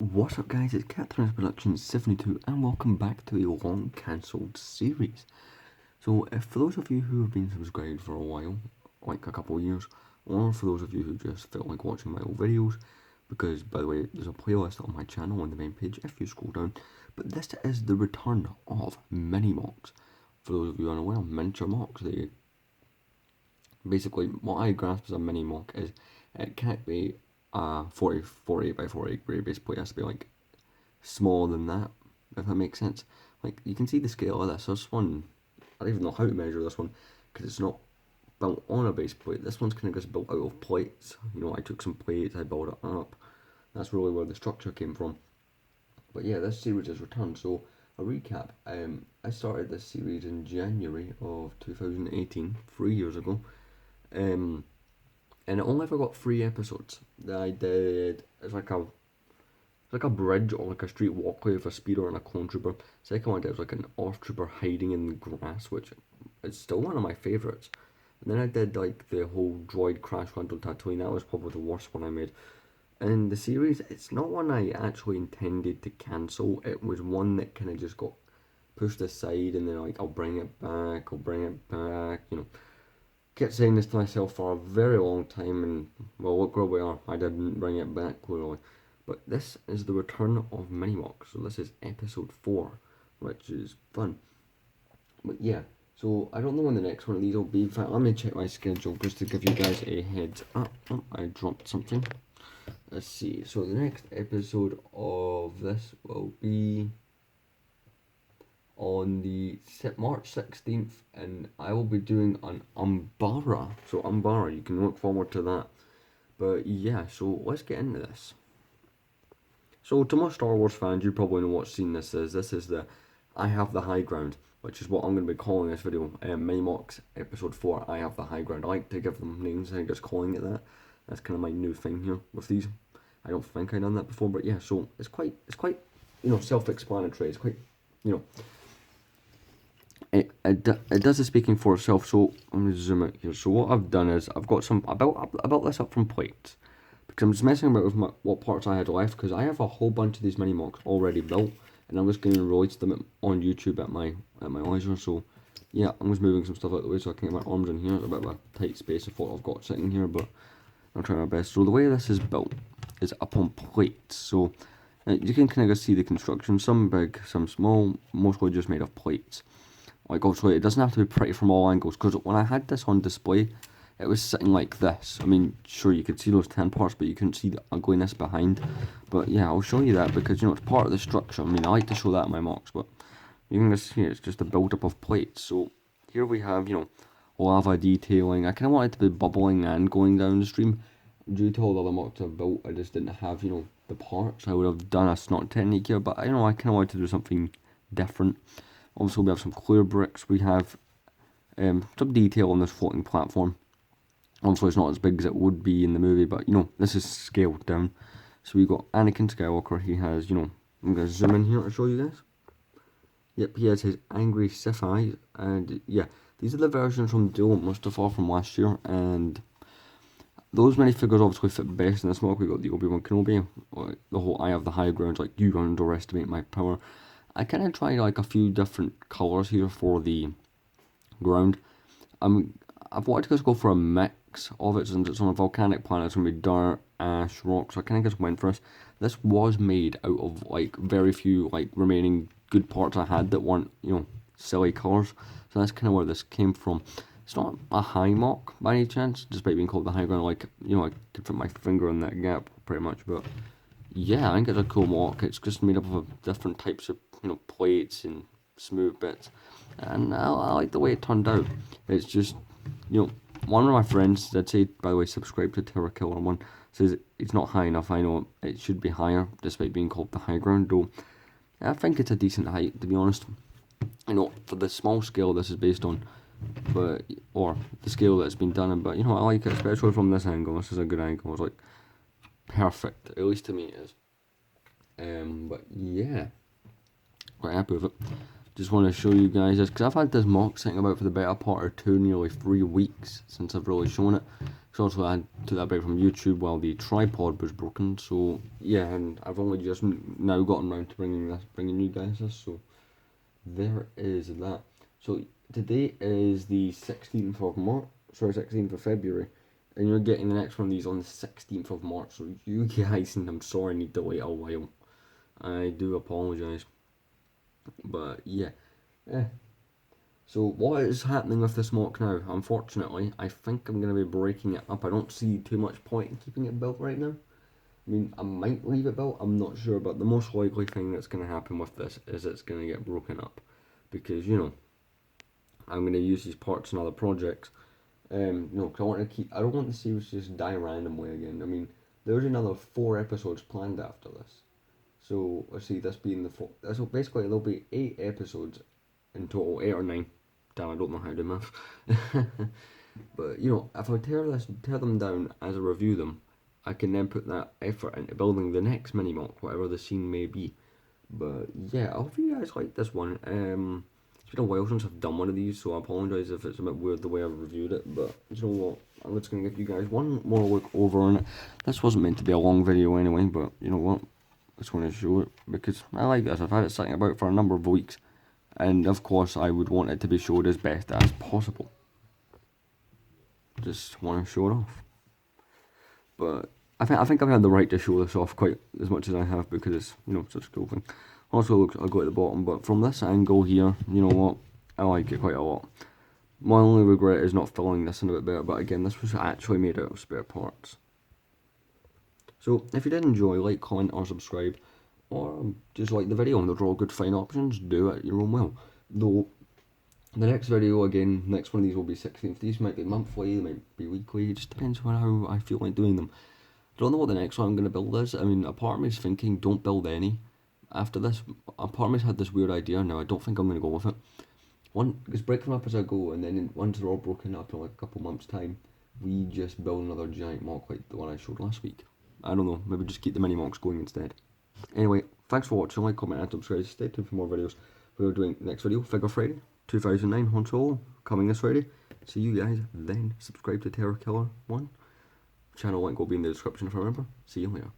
What's up guys, it's Catherine's Productions 72 and welcome back to a long cancelled series. So for those of you who have been subscribed for a while, like a couple of years, or for those of you who just felt like watching my old videos, because by the way there's a playlist on my channel on the main page if you scroll down, but this is the return of mini Mocs. For those of you unaware, miniature Mocs, they basically, what I grasp as a mini Moc is it can't be 48 by 48 gray, basically it has to be like smaller than that, if that makes sense. Like, you can see the scale of this one, I don't even know how to measure this one, because it's not built on a base plate. This one's kind of just built out of plates. You know, I took some plates, I built it up. That's really where the structure came from. But yeah, this series has returned. So, a recap, I started this series in January of 2018, 3 years ago. And it only ever got 3 episodes that I did. It's like a bridge or like a street walkway with a speeder and a clone trooper. Second one I did was like an off trooper hiding in the grass, which is still one of my favourites. And then I did like the whole droid crash land on Tatooine. That was probably the worst one I made. And the series, it's not one I actually intended to cancel. It was one that kind of just got pushed aside, and then like I'll bring it back, you know. Kept saying this to myself for a very long time, and well, look where we are. I didn't bring it back clearly. But this is the return of Mini Mocs. So this is episode 4, which is fun. But yeah, so I don't know when the next one of these will be. In fact, let me check my schedule just to give you guys a heads up. Oh, I dropped something. Let's see. So the next episode of this will be on the March 16th, and I will be doing an Umbara. So Umbara, you can look forward to that. But yeah, so let's get into this. So to most Star Wars fans, you probably know what scene this is. This is the I Have the High Ground, which is what I'm going to be calling this video. Mini Mocs episode 4, I Have the High Ground. I like to give them names, I just calling it that. That's kind of my new thing here with these. I don't think I've done that before, but yeah, so it's quite, you know, self-explanatory. It's quite, you know, it does the speaking for itself. So let me zoom out here. So what I've done is I've got some, I built this up from plates, because I'm just messing about with what parts I had left, because I have a whole bunch of these mini Mocs already built, and I'm just going to release them on YouTube at my leisure. So yeah, I'm just moving some stuff out of the way so I can get my arms in here. It's a bit of a tight space of what I've got sitting here, but I'm trying my best. So the way this is built is up on plates. So you can kind of see the construction, some big, some small, mostly just made of plates. Like, obviously it doesn't have to be pretty from all angles, because when I had this on display, it was sitting like this. I mean, sure, you could see those 10 parts, but you couldn't see the ugliness behind. But yeah, I'll show you that, because, you know, it's part of the structure. I mean, I like to show that in my Mocs, but you can just see it's just a build-up of plates. So here we have, you know, lava detailing. I kind of wanted to be bubbling and going down the stream. Due to all the other Mocs I've built, I just didn't have, you know, the parts. I would have done a snot technique here, but, you know, I kind of wanted to do something different. Also, we have some clear bricks. We have some detail on this floating platform. Obviously, it's not as big as it would be in the movie, but, you know, this is scaled down. So we've got Anakin Skywalker. He has, you know, I'm going to zoom in here to show you guys. Yep, he has his angry Sith eyes. And, yeah, these are the versions from Duel Mustafa from last year. And those minifigures obviously fit best in this Moc. We got the Obi-Wan Kenobi. Like, the whole I Have the High Ground, like, you underestimate my power. I kind of tried like a few different colours here for the ground. I've wanted to just go for a mix of it, since it's on a volcanic planet. It's going to be dirt, ash, rock, so I kind of just went for this. This was made out of like very few like remaining good parts I had that weren't, you know, silly colours. So that's kind of where this came from. It's not a high Moc by any chance, despite being called the high ground. Like, you know, I could fit my finger in that gap pretty much, but yeah, I think it's a cool Moc. It's just made up of different types of, you know, plates and smooth bits, and I like the way it turned out. It's just, you know, one of my friends did say, by the way, subscribe to Terror Killer 1, says it's not high enough. I know it should be higher, despite being called the high ground, though I think it's a decent height, to be honest. You know, for the small scale this is based on, but, or the scale that's been done in, but, you know, I like it, especially from this angle. This is a good angle. It's like perfect, at least to me it is. But yeah, quite happy with it. just want to show you guys this, because I've had this Mocs sitting about for the better part of 2, nearly 3 weeks since I've really shown it. Because also I took that break from YouTube while the tripod was broken, so yeah, and I've only just now gotten around to bringing you guys this, so there is that. So today is the 16th of March, sorry, 16th of February, and you're getting the next one of these on the 16th of March, so you guys, and I'm sorry I need to wait a while. I do apologise. But yeah. So what is happening with this mock now? Unfortunately, I think I'm going to be breaking it up. I don't see too much point in keeping it built right now. I mean, I might leave it built, I'm not sure, but the most likely thing that's going to happen with this is it's going to get broken up. Because, you know, I'm going to use these parts in other projects. Because I want to keep, I don't want the series to just die randomly again. I mean, there's another 4 episodes planned after this. So, let's see, this being the 4th. So basically, there'll be 8 episodes in total, 8 or 9. Damn, I don't know how to do math. But, you know, if I tear them down as I review them, I can then put that effort into building the next mini mock, whatever the scene may be. But, yeah, I hope you guys like this one. It's been a while since I've done one of these, so I apologise if it's a bit weird the way I've reviewed it. But, you know what, I'm just going to give you guys one more look over on it. This wasn't meant to be a long video anyway, but, you know what, I just want to show it because I like this. I've had it sitting about for a number of weeks, and of course I would want it to be showed as best as possible. Just want to show it off. But I think I've had the right to show this off quite as much as I have because it's, you know, such a cool thing. Also, look, I'll go at the bottom, but from this angle here, you know what, I like it quite a lot. My only regret is not filling this in a bit better, but again, this was actually made out of spare parts. So, if you did enjoy, like, comment, or subscribe, or just like the video, and those are all good fine options, do it your own will. Though, the next video, again, next one of these will be 16th. These might be monthly, they might be weekly, it just depends on how I feel like doing them. I don't know what the next one I'm going to build is. I mean, a part of me is thinking, don't build any after this. A part of me's had this weird idea now, I don't think I'm going to go with it. Just break them up as I go, and then once they're all broken up in like a couple months' time, we just build another giant mock like the one I showed last week. I don't know, maybe just keep the mini mocks going instead. Anyway, thanks for watching, like, comment, and subscribe. Stay tuned for more videos. We're doing next video, Figure Friday, 2009, Han Solo, coming this Friday. See you guys then. Subscribe to Terror Killer 1. Channel link will be in the description if I remember. See you later.